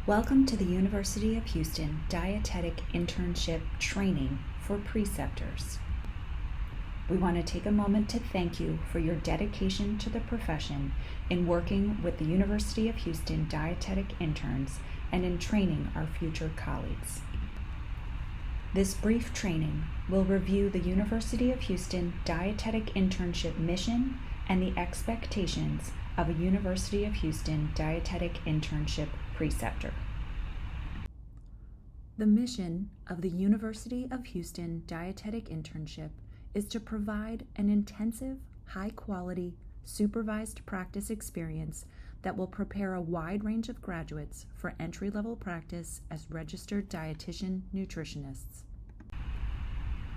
Welcome to the University of Houston Dietetic Internship Training for Preceptors. We want to take a moment to thank you for your dedication to the profession in working with the University of Houston dietetic interns and in training our future colleagues. This brief training will review the University of Houston dietetic internship mission and the expectations of a University of Houston dietetic internship preceptor. The mission of the University of Houston dietetic internship is to provide an intensive, high-quality, supervised practice experience that will prepare a wide range of graduates for entry-level practice as registered dietitian nutritionists.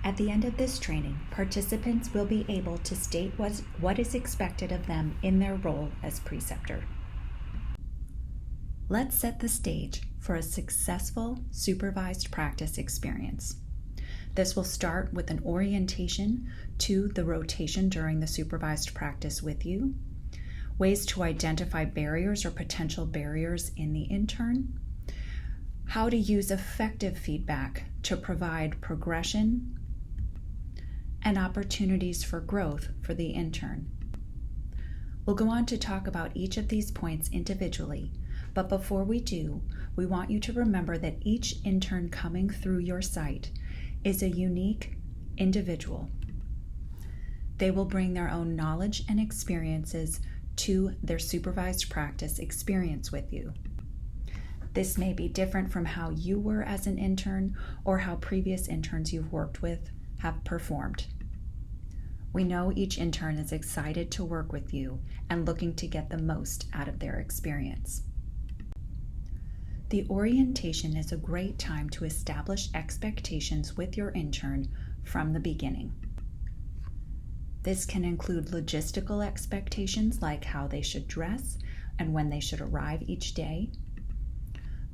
At the end of this training, participants will be able to state what is expected of them in their role as preceptor. Let's set the stage for a successful supervised practice experience. This will start with an orientation to the rotation during the supervised practice with you, ways to identify barriers or potential barriers in the intern, how to use effective feedback to provide progression, and opportunities for growth for the intern. We'll go on to talk about each of these points individually, but before we do, we want you to remember that each intern coming through your site is a unique individual. They will bring their own knowledge and experiences to their supervised practice experience with you. This may be different from how you were as an intern or how previous interns you've worked with have performed. We know each intern is excited to work with you and looking to get the most out of their experience. The orientation is a great time to establish expectations with your intern from the beginning. This can include logistical expectations like how they should dress and when they should arrive each day,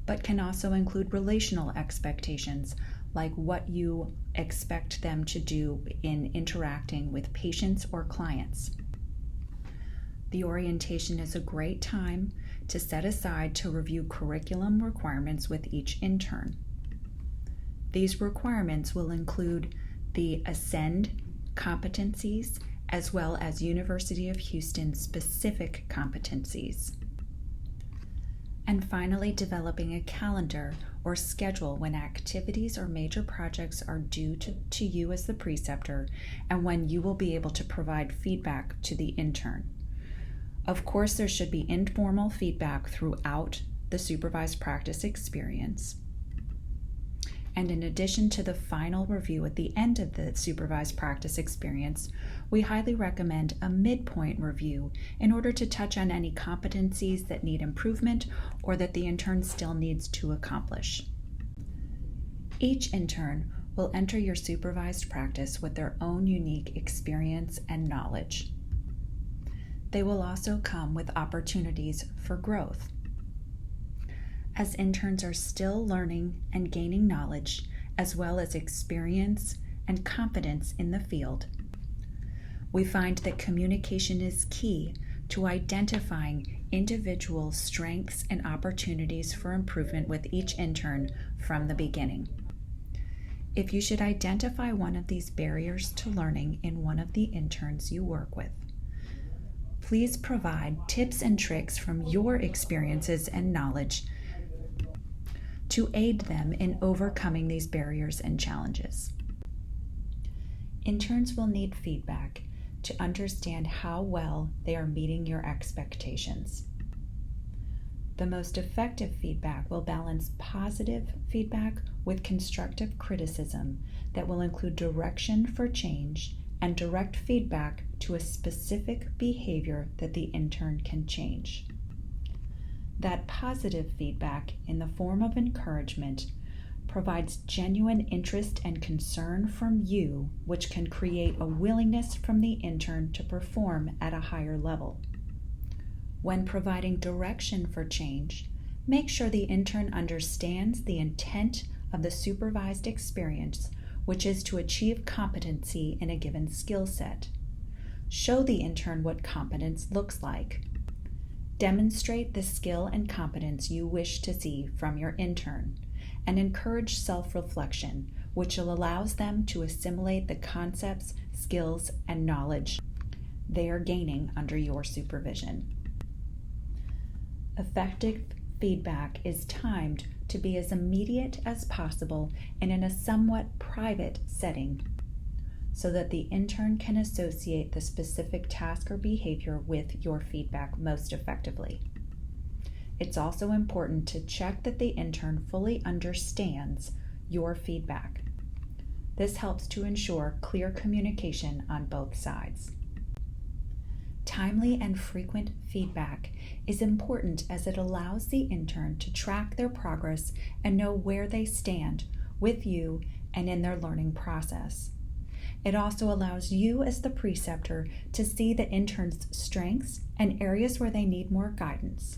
but can also include relational expectations like what you expect them to do in interacting with patients or clients. The orientation is a great time to set aside to review curriculum requirements with each intern. These requirements will include the Ascend competencies as well as University of Houston specific competencies. And finally, developing a calendar or schedule when activities or major projects are due to you as the preceptor and when you will be able to provide feedback to the intern. Of course, there should be informal feedback throughout the supervised practice experience. And in addition to the final review at the end of the supervised practice experience, we highly recommend a midpoint review in order to touch on any competencies that need improvement or that the intern still needs to accomplish. Each intern will enter your supervised practice with their own unique experience and knowledge. They will also come with opportunities for growth. As interns are still learning and gaining knowledge, as well as experience and competence in the field, we find that communication is key to identifying individual strengths and opportunities for improvement with each intern from the beginning. If you should identify one of these barriers to learning in one of the interns you work with, please provide tips and tricks from your experiences and knowledge to aid them in overcoming these barriers and challenges. Interns will need feedback to understand how well they are meeting your expectations. The most effective feedback will balance positive feedback with constructive criticism that will include direction for change and direct feedback to a specific behavior that the intern can change. That positive feedback in the form of encouragement provides genuine interest and concern from you, which can create a willingness from the intern to perform at a higher level. When providing direction for change, make sure the intern understands the intent of the supervised experience, which is to achieve competency in a given skill set. Show the intern what competence looks like. Demonstrate the skill and competence you wish to see from your intern, and encourage self-reflection, which allows them to assimilate the concepts, skills, and knowledge they are gaining under your supervision. Effective feedback is timed to be as immediate as possible and in a somewhat private setting, so that the intern can associate the specific task or behavior with your feedback most effectively. It's also important to check that the intern fully understands your feedback. This helps to ensure clear communication on both sides. Timely and frequent feedback is important as it allows the intern to track their progress and know where they stand with you and in their learning process. It also allows you as the preceptor to see the intern's strengths and areas where they need more guidance.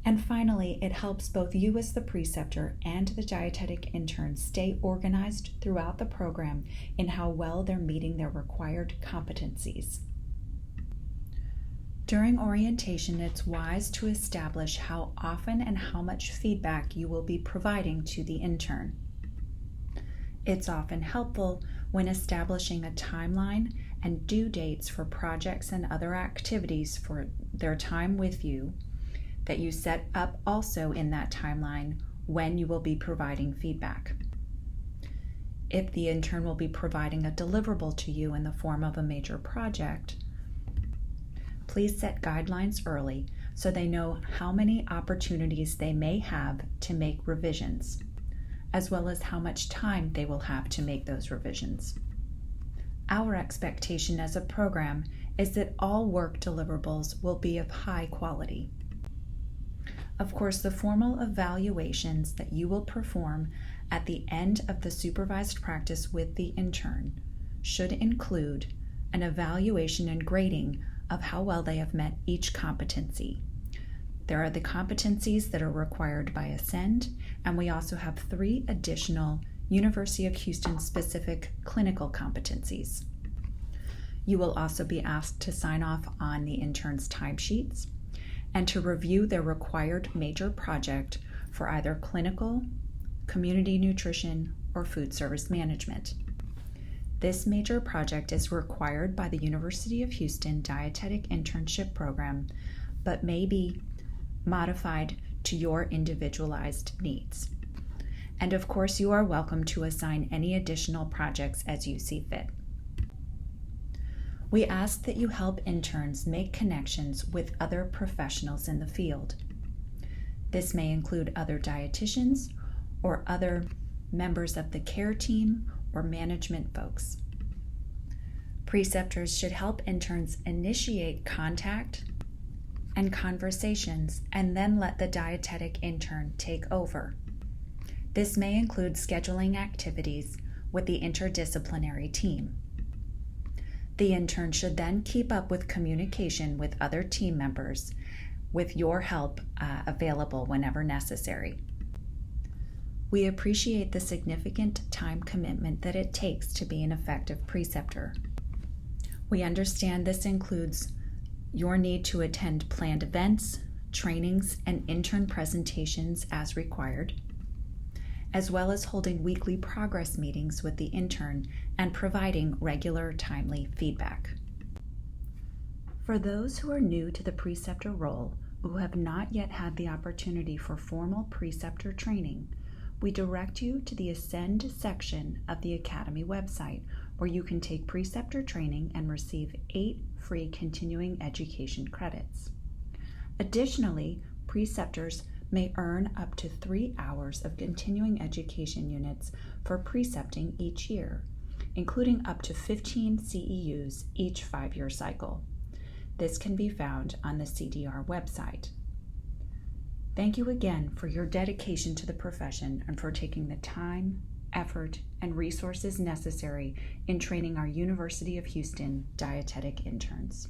And finally, it helps both you as the preceptor and the dietetic intern stay organized throughout the program in how well they're meeting their required competencies. During orientation, it's wise to establish how often and how much feedback you will be providing to the intern. It's often helpful when establishing a timeline and due dates for projects and other activities for their time with you, that you set up also in that timeline when you will be providing feedback. If the intern will be providing a deliverable to you in the form of a major project, please set guidelines early so they know how many opportunities they may have to make revisions, as well as how much time they will have to make those revisions. Our expectation as a program is that all work deliverables will be of high quality. Of course, the formal evaluations that you will perform at the end of the supervised practice with the intern should include an evaluation and grading of how well they have met each competency. There are the competencies that are required by Ascend, and we also have 3 additional University of Houston specific clinical competencies. You will also be asked to sign off on the intern's timesheets and to review their required major project for either clinical, community nutrition, or food service management. This major project is required by the University of Houston Dietetic Internship Program, but may be modified to your individualized needs. And of course, you are welcome to assign any additional projects as you see fit. We ask that you help interns make connections with other professionals in the field. This may include other dietitians or other members of the care team or management folks. Preceptors should help interns initiate contact and conversations and then let the dietetic intern take over. This may include scheduling activities with the interdisciplinary team. The intern should then keep up with communication with other team members with your help available whenever necessary. We appreciate the significant time commitment that it takes to be an effective preceptor. We understand this includes your need to attend planned events, trainings, and intern presentations as required, as well as holding weekly progress meetings with the intern and providing regular, timely feedback. For those who are new to the preceptor role, who have not yet had the opportunity for formal preceptor training, we direct you to the Ascend section of the Academy website, where you can take preceptor training and receive 8 free continuing education credits. Additionally, preceptors may earn up to 3 hours of continuing education units for precepting each year, including up to 15 CEUs each 5-year cycle. This can be found on the CDR website. Thank you again for your dedication to the profession and for taking the time, effort, and resources necessary in training our University of Houston dietetic interns.